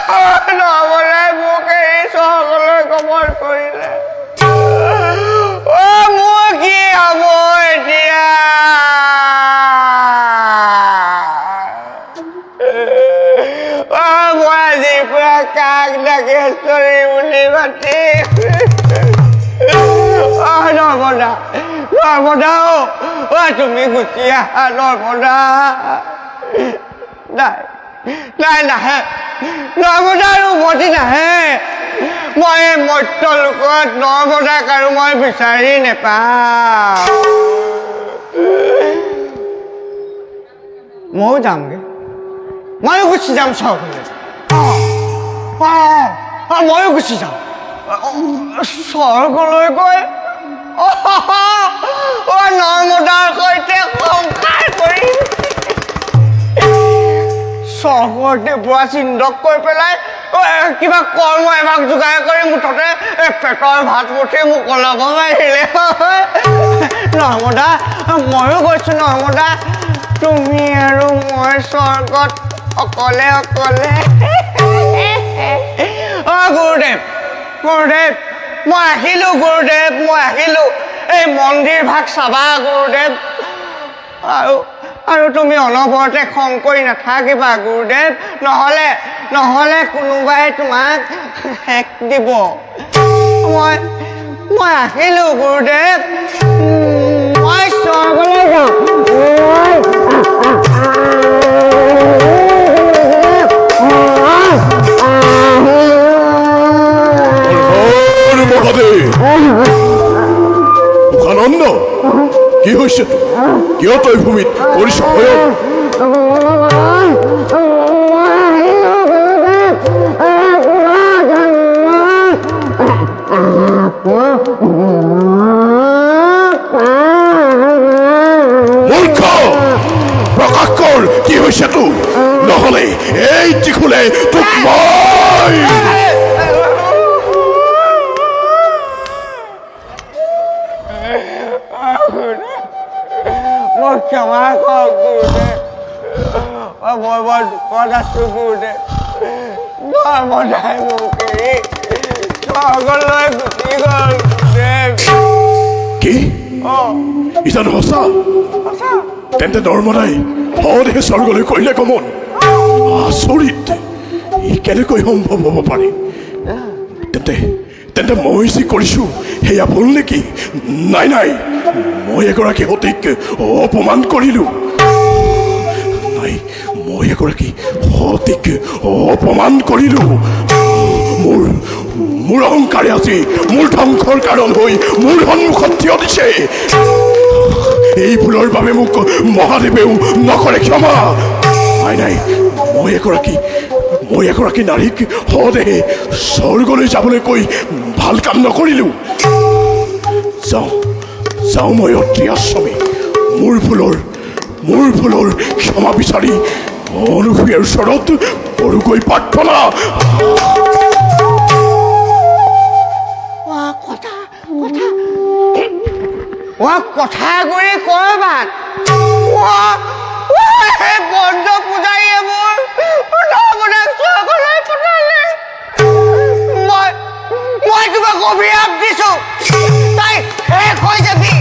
নৰ্মদাই মোক এৰি চহৰলৈ গমন কৰিলে মোৰ কি হ'ব এতিয়া মই আজিৰ পৰা কাক নাগেশ্বৰী বুলি মাতি নৰ্মদা নৰ্মদা তুমি গুচি আহা নৰ্মদা নাই নাই নাহে নৰ্মদা আৰু উভতি নাহে মই এই মধ্য লোকত নৰ্মদাক আৰু মই বিচাৰি নেপাওঁ ময়ো যামগে ময়ো গুচি যাম চহৰলৈ ময়ো গুচি যাম স্বৰ্গলৈ গৈ নৰ্মদাৰ সৈতে সংসাৰ কৰিম স্বৰ্গতে বুঢ়া চিন্তক কৈ পেলাই কিবা কৰ্ম এভাগ যোগাৰ কৰি মুঠতে পেটৰ ভাত মুঠি মোক ওলাব মাৰিলে নৰ্মদা ময়ো গৈছো নৰ্মদা তুমি আৰু মই স্বৰ্গত অকলে অকলে গুৰুদেৱ গুৰুদেৱ মই আহিলো গুৰুদেৱ মই আহিলো এই মন্দিৰ ভাগ চাবা গুৰুদেৱ আৰু তুমি অনবৰতে খং কৰি নাথাকিবা গুৰুদেৱ নহলে কোনোবাই তোমাক শেষ দিব মই আহিলো গুৰুদেৱ মই স্বৰ্গলৈ যাওঁ আনন্দ কি হৈছে কিয় তই ভূমিত কৰিছ মূৰ্খ প্ৰকাশ কৰ কি হৈছে তোৰ নহলে এই ত্ৰিশূলে তোক মই ক্ষমা কৰ গুৰুদেৱ মই বৰ দুখত আছো গুৰুদেৱ নৰ্মদাই মোক এৰি স্বৰ্গলৈ গুচি গ'ল গুৰুদেৱ কি ইজানো সঁচা তেন্তে নৰ্মদাই সদেহে স্বৰ্গলৈ কৰিলে গমন আচৰিত ই কেনেকৈ সম্ভৱ হ'ব পাৰে তেন্তে মই যি কৰিছো সেয়া ভুল নেকি নাই নাই মই এগৰাকী সতীক অপমান কৰিলো নাই মই এগৰাকী সতীক অপমান কৰিলো মোৰ অহংকাৰে আজি মোৰ ধ্বংসৰ কাৰণ হৈ মোৰ সন্মুখত থিয় দিছে এই ভুলৰ বাবে মোক মহাদেৱেও নকৰে ক্ষমা নাই নাই মই এগৰাকী নাৰীক সদেহে স্বৰ্গলৈ যাবলৈ কৈ ভাল কাম নকৰিলো যাওঁ মই অতি আশ্ৰমে মোৰ ভুলৰ ক্ষমা বিচাৰি অনুসূয়াৰ ওচৰত সৰুকৈ প্ৰাৰ্থনা কথা কৰি কৰবাত বন্ধ পূজাৰীয়ে মোৰ নৰ্মদাক স্বৰ্গলৈ পঠালে মই তোমাক অভিশাপ দিছো তাই শেষ হৈ যাবি